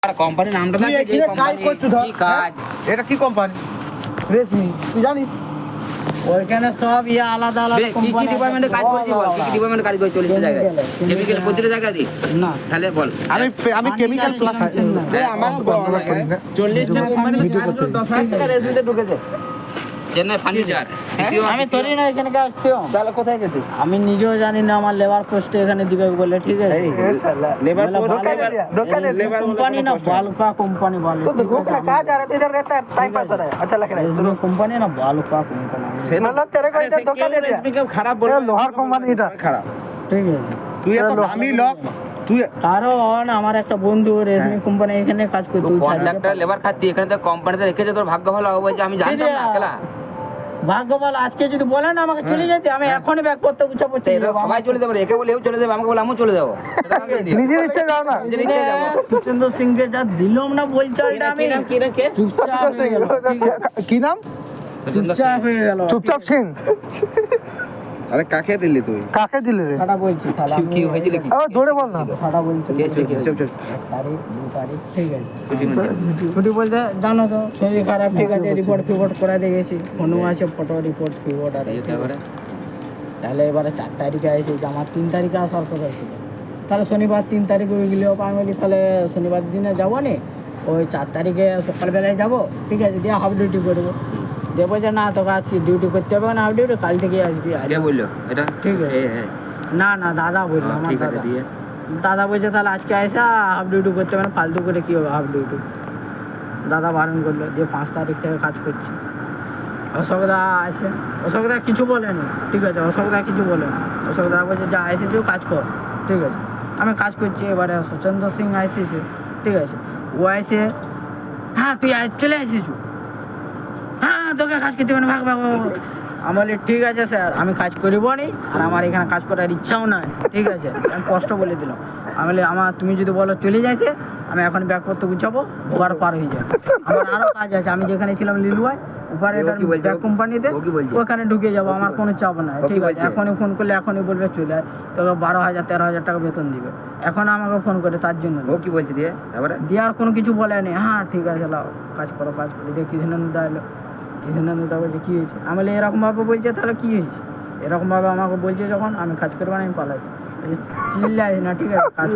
কোম্পানির নামটা তুই থাকে, যে এখানে কাজ কোম্পানি করছিস ধর, কি কাজ। এটা কি কোম্পানি? রেশমি, তুই জানিস? ওইখানে সব আলাদা বে, আলাদা কি কি কোম্পানি ডিপার্টমেন্টে কাজ করছিস বল, কি কি ডিপার্টমেন্টে কাজ করছিস 40 জায়গায়? কেমিক্যাল প্রতিটা জায়গায় দি না তাহলে বল। আমি কেমিক্যাল ক্লাস আমার 40টা কোম্পানিতে কাজ করে 10,000 টাকা রেশমিতে ঢুকেছে। চেন্নাই ফার্নিচার আমি তোরই না এখানে আসছিও। তাহলে কোথায় গেছিস? আমি নিজেও জানি না আমার লেবার পোস্টে এখানে দিবে বলে, ঠিক আছে? লেবার দোকানে কোম্পানি না বালুকা কোম্পানি বলে। तो रुक ना, कहाँ जा रहा है? इधर रहता है, टाइम पास हो रहा है, अच्छा लग रहा है। কোম্পানি না বালুকা কোম্পানি, मतलब तेरे को इधर धोखा दे दिया। খারাপ বল, লোহার কোম্পানি এটা খারাপ। ঠিক আছে? তুই এত দামি লোক, তুই কারণ আমার একটা বন্ধু রেশমি কোম্পানি এখানে কাজ করতো, তুই কন্ট্রাক্টর লেবার খাচ্ছি, এখানে তো কোম্পানিতে রেখেছে, তোর ভাগ্য ভালো হবে বলছে, আমি জানতাম না একলা। ভাগ্য বল, আজকে যদি বলে না আমাকে চলে যেতে, আমি এখনই ব্যাগ করতে গুছাবো, তো এরা সবাই চলে যাবে, একে বলে এও চলে যাবে, আমাকে বলে আমিও চলে যাবো। এটা আমি জানি। নিজের ইচ্ছা যাও না। নিজের ইচ্ছায় যাবো। সুচেন্দ্র সিং কে যা দিলাম না বলছে, এটা আমি চুপচাপ হয়ে গেল, ঠিক আছে? কি নাম? চুপচাপ হয়ে গেল। চুপচাপ সিং। আরে কাকে দিলি তুই? কাকে দিলি রে? ছাড়া বলছি, তাহলে কি হয়েছিল কি? ও জোরে বল না। ছাড়া বলছি, কে কে কে? চুপ চুপ। 1 তারিখ 2 তারিখ, ঠিক আছে? ছুটি ছুটি বলতে জানো তো, শরীর খারাপ, ঠিক আছে, রিপোর্ট করা দিয়ে গেছি, ফোনও আছে, ফটো রিপোর্ট ফিপোর্ট আর এই তারপরে তাহলে এবারে 4 তারিখে এসেছি, আমার 3 তারিখে আসার কথা ছিল। তাহলে শনিবার 3 তারিখ হয়ে গেলেও আমি বলি তাহলে শনিবার দিনে যাবো নি, ওই 4 তারিখে সকালবেলায় যাবো, ঠিক আছে, দিয়ে হাফ ডিউটি করবো। দিয়ে বলছে না, তোকে আজকে ডিউটি করতে হবে না, হাফ ডিউটি কাল থেকে আসবি। কে বললো এটা? ঠিক আছে। না না, দাদা বললো, আমার ঠিক আছে দাদা। দিয়ে দাদা বলছে তাহলে আজকে আসা, হাফ ডিউটি করতে হবে না, ফালতু করে কি হবে হাফ ডিউটি। দাদা বারণ করলো, যে 5 তারিখ থেকে কাজ করছি। অশোকদা আছে, অশোকদা কিছু বলেনি, ঠিক আছে, অশোকদা কিছু বলেনি। অশোকদা বলছে যা এসেছে কাজ কর, ঠিক আছে। আমি কাজ করছি। এবারে সুচেন্দ্র সিং এসেছে, ঠিক আছে, ও এসে হ্যাঁ তুই চলে এসেছু, হ্যাঁ তোকে কাজ করতে হবে না, ভাগ ভাগ ভাগ। আমি বলি ঠিক আছে স্যার, আমি কাজ করিব নি, আর আমার এখানে কাজ করার ইচ্ছাও নাই, ঠিক আছে, আমি কষ্ট বলে দিলাম। আমি বলি তুমি যদি বলো চলে যাইতে, আমি এখন ব্যাগ করতে গুছাবো, ওবার পার হয়ে যাবে। আমার আরও কাজ আছে, আমি যেখানে ছিলাম লিলুয়ায় ওপারে ব্যাগ কোম্পানিতে, ওখানে ঢুকে যাবো, আমার কোনো চাপ নাই, ঠিক আছে। এখনই ফোন করলে এখনই বলবে চলে আয়, তোকে 12,000-13,000 টাকা বেতন দিবে। এখন আমাকে ফোন করে তার জন্য। ও কি বলছে দিয়ে তারপরে? দিয়ে আর কোনো কিছু বলেনি, হ্যাঁ ঠিক আছে লাও কাজ করো, কাজ করি। দিয়ে কৃষ্ণানন্দা এলো, কৃষ্ণানন্দা বলছে কী হয়েছে? আমি বলি এরকমভাবে বলছে, তাহলে কী হয়েছে? এরকমভাবে আমাকে বলছে যখন, আমি কাজ করবো না, আমি পালাচ্ছি। চিল্লাই না, ঠিক আছে, কাজ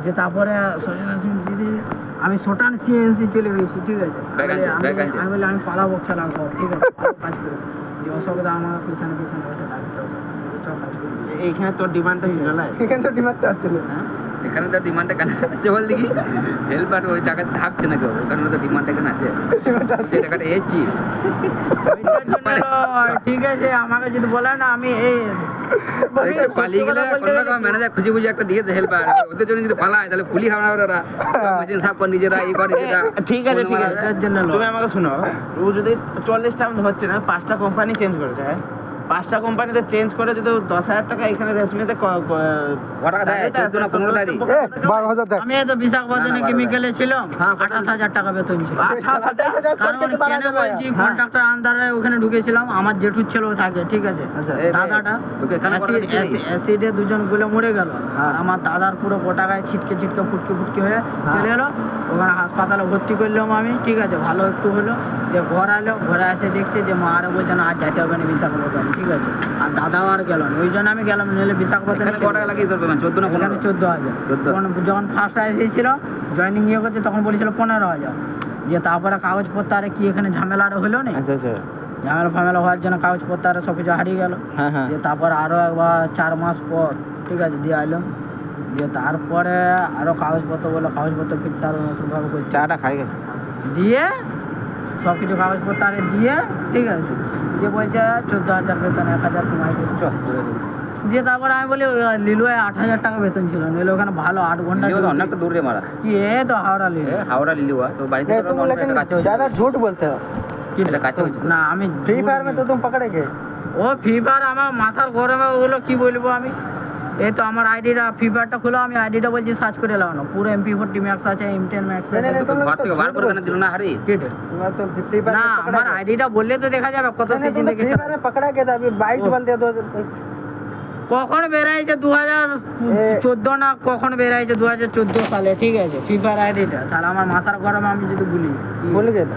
যে তারপরে সজনা সিং দিদি, আমি সোটান সিএনসি চলে গেছি, ঠিক আছে। আমি বলি আমি পালাবো, খেলা কর, ঠিক আছে, কাজ করি। যে অসুবিধা আমার পিছনে পিছনে বসে ডাকতে হবে, কাজ করি। এইখানে তোর ডিমান্ডটা ছিল না? এখানে তো ডিমান্ডটা ছিল। এখানে তো ডিমান্ডটা কেন আছে বল দেখি? হেল্পার ওই টাকা থাকছে না কেউ, ওখানে তো ডিমান্ডটা কেন আছে? যে টাকাটা এসছি ঠিক আছে, আমাকে যদি বলে না, আমি পালিয়ে গেলে কোনো রকম ম্যানেজার খুঁজে খুঁজে একটা দিয়েছে হেল্পার, ওদের জন্য যদি পালায় তাহলে পুলি খাবে না ওরা, মেশিন সাফ করে নিজেরা, এই করে নিজেরা। ঠিক আছে ঠিক আছে, তুমি আমাকে শোনো, ও যদি 40টা হচ্ছে না, 5টা কোম্পানি চেঞ্জ করেছে, হ্যাঁ 5টা কোম্পানিতে চেঞ্জ করে যদি 10,000 টাকা এখানে রেশমিতে টাকা দেয় 14 না 15 তারিখ 12,000 দেয়। আমি তো বিশাখাপত্তনে কেমিক্যালে ছিলাম, 28,000 টাকা বেতন ছিল। কারণ কেন বলছি, কন্ট্রাক্টর আন্ডারে ওখানে ঢুকেছিলাম, আমার জেঠু ছিল থাকে, ঠিক আছে, দাদাটা অ্যাসিডে 2 জন গুলো মরে গেল, আমার দাদার পুরো গোটা গায়ে ছিটকে ছিটকে ফুটকে ফুটকে হয়ে চলে এলো। ওখানে হাসপাতালে ভর্তি করলাম আমি, ঠিক আছে, ভালো একটু হলো। যে ঘর এলো, ঘরে এসে দেখছে যে মা আরে বলছে না আজ যেতে হবে না বিশাখাপত্তনে, ঠিক আছে, আর দাদাও আর গেল না, ওই জন্য আমি গেলাম, নইলে বিশাখাপত্তনে। কত টাকা লাগিয়ে ধরবে? 14 না 15? 14,000। যখন ফার্স্ট এসেছিল জয়েনিং করতে, তখন বলেছিল 15,000। যে তারপরে কাগজপত্র আরে কি এখানে ঝামেলা আরো হলো না, ঝামেলা ফামেলা হওয়ার জন্য কাগজপত্র আরে সব কিছু হারিয়ে গেল। যে তারপরে আরো একবার 4 মাস পর, ঠিক আছে, দিয়ে আইলাম। দিয়ে তারপরে আরো কাগজপত্র বলে, কাগজপত্র ফিরতে আরো নতুনভাবে করছে, চাটা খাই গেছে দিয়ে সব কিছু কাগজপত্র আরে দিয়ে, ঠিক আছে, দিয়ে বলছে 14,000 বেতন, 1,000 তোমায় দিচ্ছ। দিয়ে তারপরে আমি বলি লিলুয়ায় 8,000 টাকা বেতন ছিল, নিলে ওখানে ভালো 8 ঘন্টা অনেকটা দূরে মারা। কি তো হাওড়া লিলু, হাওড়া লিলুয়া তো বাড়িতে কাছে হচ্ছে। ज्यादा झूठ बोलते हो। এটা কাছে হচ্ছে না আমি फ्री फायर में तो तुम पकड़े गए। ও ফ্রি ফায়ার আমার মাথার গরমে, ওগুলো কি বলবো আমি। এই তো আমার আইডিটা, ফ্রি ফায়ারটা খুলো, আমি আইডিটা বলছি সার্চ করে লাগানো, পুরো MP40 ম্যাক্স আছে, M10 ম্যাক্স আছে। ঘর থেকে বার করে কেন দিল না হারি? কেটে मैं तो फ्री फायर না, আমার আইডিটা বললে তো দেখা যাবে কত সিজন फ्री फायर में पकड़ा गया था, अभी 22 बंदे दो। কখন বেরাইছে 2014 না কখন বেরাইছে 2014 সালে, ঠিক আছে, ফ্রি ফায়ার আইডিটা। তাহলে আমার মাথার গরম আমি যদি বলি বলে গেল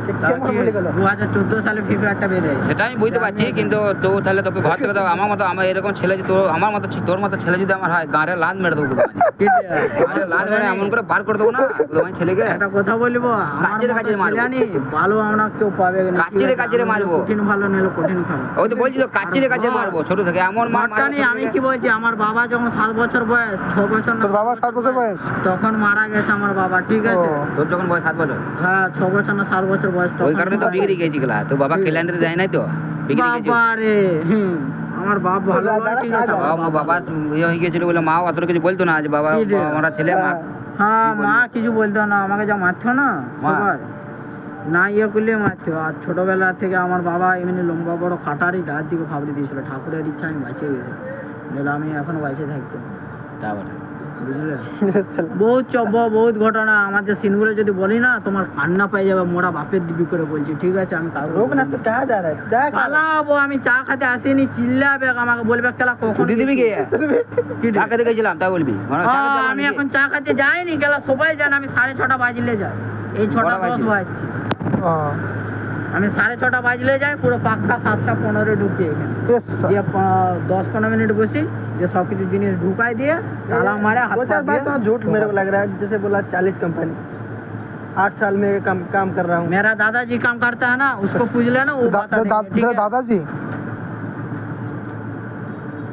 2014 সালে ফ্রি ফায়ারটা বেরিয়েছে। সেটা আমি বুঝতে পারছি, কিন্তু তো তাহলে তোকে ঘর থেকে দাও আমার মতো, আমার এরকম ছেলে যদি আমার মতো তোর মতো ছেলে যদি আমার হয়, গাঁড়ে লাল মেরে দেবো। গাঁড়ে লাল মেরে এমন করে বার করে দেবো না তোমার ছেলেকে। একটা কথা বলবো, কাচিরে কাচিরে মারবো। ভালো আমরা কেউ পাবে না, কাচিরে কাচিরে মারবো। কঠিন ভালো নিলে কঠিন খাবো। ওই তো বলছি তো কাচিরে কাচিরে মারবো ছোট থেকে, এমন মারটা নেই। আমি কি বলছি, আমার বাবা যখন 7 বছর বয়স, 6 বছর না, তোর বাবা 7 বছর বয়স? তখন মারা গেছে আমার বাবা, ঠিক আছে। তোর যখন বয়স 7 বছর? হ্যাঁ 6 বছর না 7 বছর বয়স, ওই কারণে তো বিগড়ে গেছি গেলা। তো বাবা ক্যালেন্ডারে যায় নাই তো বিগড়ে গেছি। বাবা রে, আমার বাপ ভালো নয়, ঠিক আছে। বাবা ইয়ে হয়ে গেছিল বলে মা অত কিছু বলতো না যে বাবা আমরা ছেলে মা। হ্যাঁ মা কিছু বলতো না, আমাকে যা মারতো না সবাই না ইয়ে করলে মারতো। আর ছোটবেলা থেকে আমার বাবা এমনি লম্বা বড় কাটারি গাছ দিকে ফাবড়ে দিয়েছিল। ঠাকুরের ইচ্ছা আমি বাঁচিয়ে গেছি, নাহলে আমি এখনো বাইচে থাকতাম, তারপরে বুঝলে। বহুত বহুত ঘটনা আমাদের সিনগুলো যদি বলি না, তোমার কান্না পেয়ে যাবে। মোরা বাপের দিবি করে বলছি, ঠিক আছে। আমি রোক না তো কাহা যা রা হ্যায় পালাবো, আমি চা খেতে আসিনি, চিল্লাবে আমাকে, বলবে খেলা কখন ছুটি দিবি কে? কি চা খেতে গেছিলাম তাই বলবি? আমি এখন চা খেতে যাইনি, গেলা সবাই জানে আমি 6:30 বাজলে যাই। এই 6:10 বাজছে, আমি 6:30 বাজলে যাই, পুরো পাক্কা 7:15 ঢুকি এখানে। দিয়ে 10-15 मिनट বসি, যে সব কিছু জিনিস ঢুকাই দিয়ে তালা মারে হাত পা দিয়ে। तो झूठ मेरे को लग रहा है, जैसे बोला 40 कंपनी 8 साल में काम कर रहा हूँ। मेरा दादाजी काम करता है ना, उसको पूछ लेना, वो बता देंगे, ठीक है? दादाजी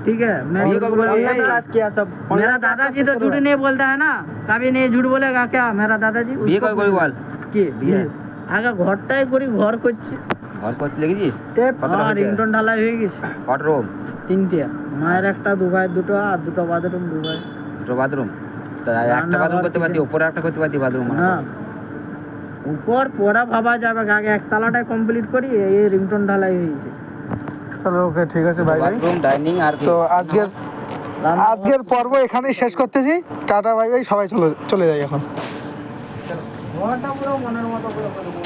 ठीक है। मैं ये कब बोला? online क्लास किया सब। मेरा दादाजी तो झूठ नहीं बोलता है ना, कभी नहीं झूठ बोलेगा क्या मेरा दादाजी? বিয়ে उसको কবে করবি বল? কি বিয়ে? আগে ঘরটাই করি, ঘর করছি। ঘর করতে লেগেছিস? কতটা হয়েছে? রিংটোন ঢালাই হয়ে গেছে। কত রুম? 3টে, মায়ের একটা, দুবাই দুটো, আর দুটো বাথরুম দুবাই। দুটো বাথরুম? তা একটা রান্না বাথরুম ঘর করতে পারতি, কিছু- উপরে একটা করতে পারতি বাথরুম। না উপর পড়া ভাবা যাবে, আগে একতলাটাই কমপ্লিট করি, এই রিংটোন ঢালাই হয়েছে। চলো ওকে, ঠিক আছে ভাই ভাই। বাথরুম ডাইনিং আর কি? তো আজকের পর্ব এখানেই শেষ করতেছি। টাটা ভাই ভাই, সবাই চলে যাই এখন। ঘরটা পুরো মনের মতো করে করবো।